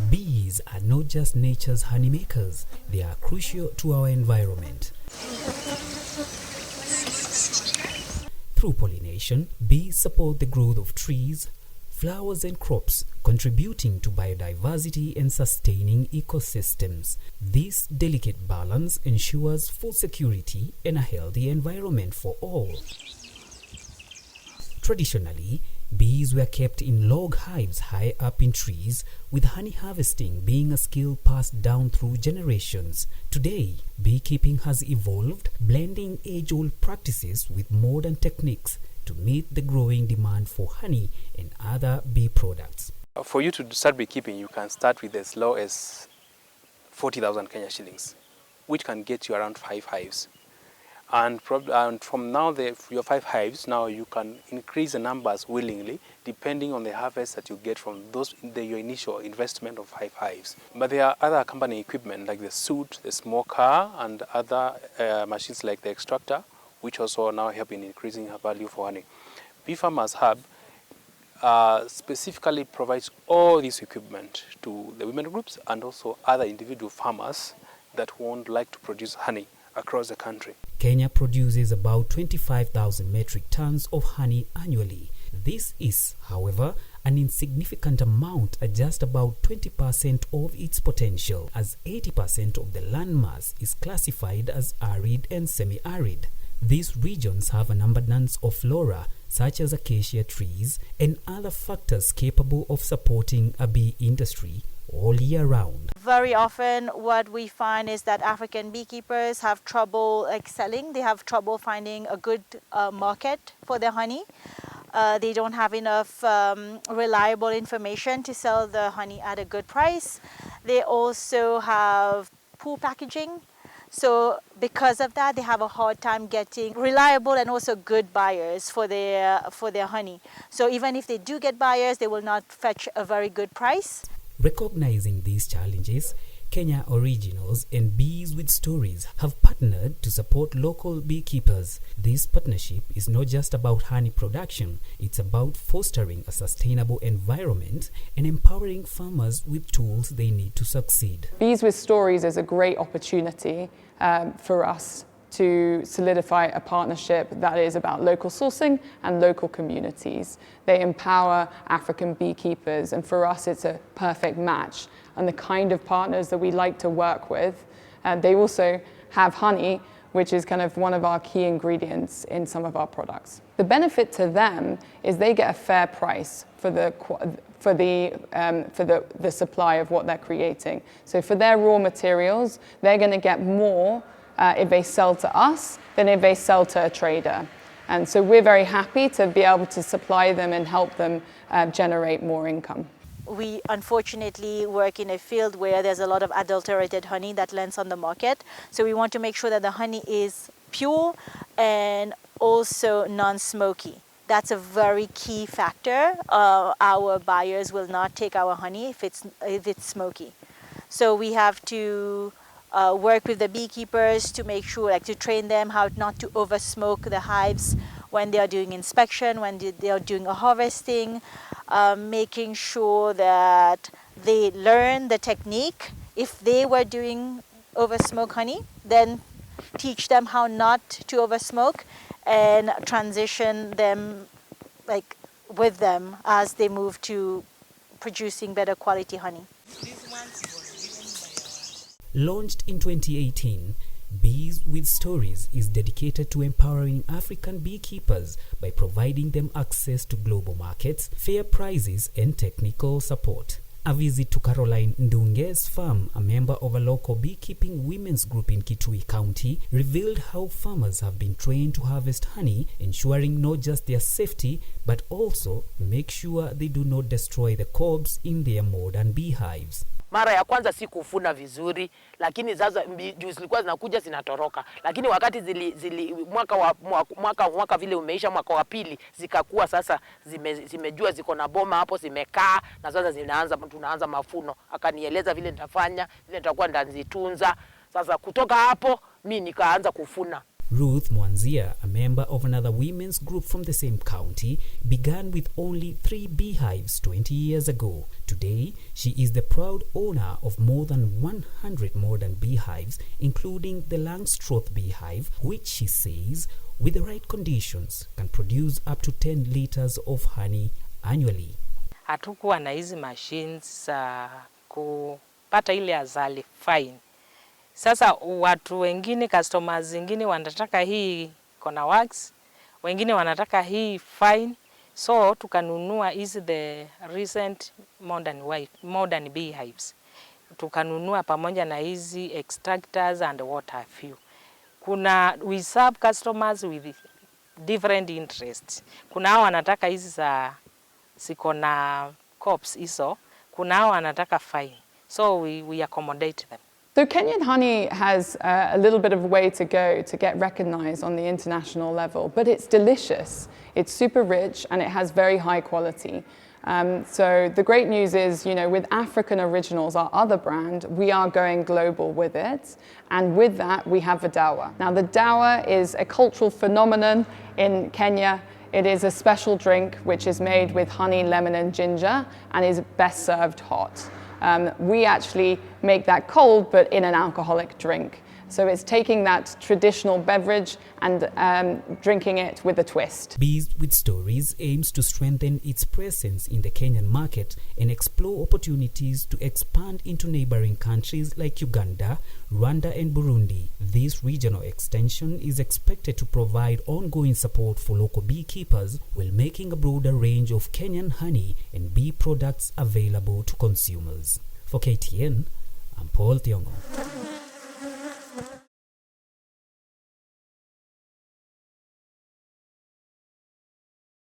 Bees are not just nature's honeymakers, they are crucial to our environment. Through pollination, bees support the growth of trees, flowers and crops, contributing to biodiversity and sustaining ecosystems. This delicate balance ensures food security and a healthy environment for all. Traditionally, bees were kept in log hives high up in trees, with honey harvesting being a skill passed down through generations. Today, beekeeping has evolved, blending age-old practices with modern techniques to meet the growing demand for honey and other bee products. For you to start beekeeping, you can start with as low as 40,000 Kenya shillings, which can get you around 5 hives. And from now, your 5 hives, now you can increase the numbers willingly, depending on the harvest that you get from your initial investment of 5 hives. But there are other accompanying equipment like the soot, the smoker, and other machines like the extractor, which also now help in increasing value for honey. Bee Farmers Hub specifically provides all this equipment to the women groups and also other individual farmers that would like to produce honey across the country. Kenya produces about 25,000 metric tons of honey annually. This is, however, an insignificant amount at just about 20% of its potential, as 80% of the landmass is classified as arid and semi-arid. These regions have an abundance of flora, such as acacia trees and other factors capable of supporting a bee industry all year round. Very often what we find is that African beekeepers have trouble excelling. They have trouble finding a good market for their honey. They don't have enough reliable information to sell the honey at a good price. They also have poor packaging. So because of that, they have a hard time getting reliable and also good buyers for their honey. So even if they do get buyers, they will not fetch a very good price. Recognizing these challenges, Kenya Originals and Bees with Stories have partnered to support local beekeepers. This partnership is not just about honey production, it's about fostering a sustainable environment and empowering farmers with tools they need to succeed. Bees with Stories is a great opportunity for us to solidify a partnership that is about local sourcing and local communities. They empower African beekeepers, and for us it's a perfect match and the kind of partners that we like to work with. They also have honey, which is kind of one of our key ingredients in some of our products. The benefit to them is they get a fair price for the supply of what they're creating. So for their raw materials, they're going to get more if they sell to us than if they sell to a trader. And so we're very happy to be able to supply them and help them generate more income. We unfortunately work in a field where there's a lot of adulterated honey that lands on the market. So we want to make sure that the honey is pure and also non-smoky. That's a very key factor. Our buyers will not take our honey if it's smoky. So we have to work with the beekeepers to make sure, like to train them how not to over smoke the hives when they are doing inspection, when they are doing a harvesting, making sure that they learn the technique. If they were doing over smoke honey, then teach them how not to over smoke and transition them with them as they move to producing better quality honey. Launched in 2018, Bees with Stories is dedicated to empowering African beekeepers by providing them access to global markets, fair prices, and technical support. A visit to Caroline Ndunge's farm, a member of a local beekeeping women's group in Kitui County, revealed how farmers have been trained to harvest honey, ensuring not just their safety, but also make sure they do not destroy the combs in their modern beehives. Mara ya kwanza si kufuna vizuri, lakini sasa juu zilikuwa zinakuja zinatoroka. Lakini wakati mwaka vile umeisha, mwaka wa pili zikakuwa sasa zimejua ziko na boma hapo, zimekaa na sasa tunaanza mafuno. Akanieleza vile nitafanya, vile nitakuwa ndazitunza. Sasa kutoka hapo mimi nikaanza kufuna. Ruth Mwanzia, a member of another women's group from the same county, began with only 3 beehives 20 years ago. Today, she is the proud owner of more than 100 modern beehives, including the Langstroth beehive, which she says, with the right conditions, can produce up to 10 liters of honey annually. Hatukuwa na hizi machines za kupata ile azali fine. Sasa watu wengine, customers wengine wanataka hii kona wax, wengine wanataka hii fine, so tukanunua hizi the recent modern beehives. Tukanunua pamoja na hizi extractors and what have you. We serve customers with different interests. Kuna hao wanataka hizi za siko na crops hizo, kuna hao wanataka fine. So we accommodate them. So Kenyan honey has a little bit of a way to go to get recognized on the international level, but it's delicious, it's super rich, and it has very high quality. So the great news is, you know, with African Originals, our other brand, we are going global with it. And with that, we have the dawa. Now, the dawa is a cultural phenomenon in Kenya. It is a special drink which is made with honey, lemon, and ginger, and is best served hot. We actually make that cold, but in an alcoholic drink. So it's taking that traditional beverage and drinking it with a twist. Bees with Stories aims to strengthen its presence in the Kenyan market and explore opportunities to expand into neighboring countries like Uganda, Rwanda, and Burundi. This regional extension is expected to provide ongoing support for local beekeepers while making a broader range of Kenyan honey and bee products available to consumers. For KTN, I'm Paul Thiongo.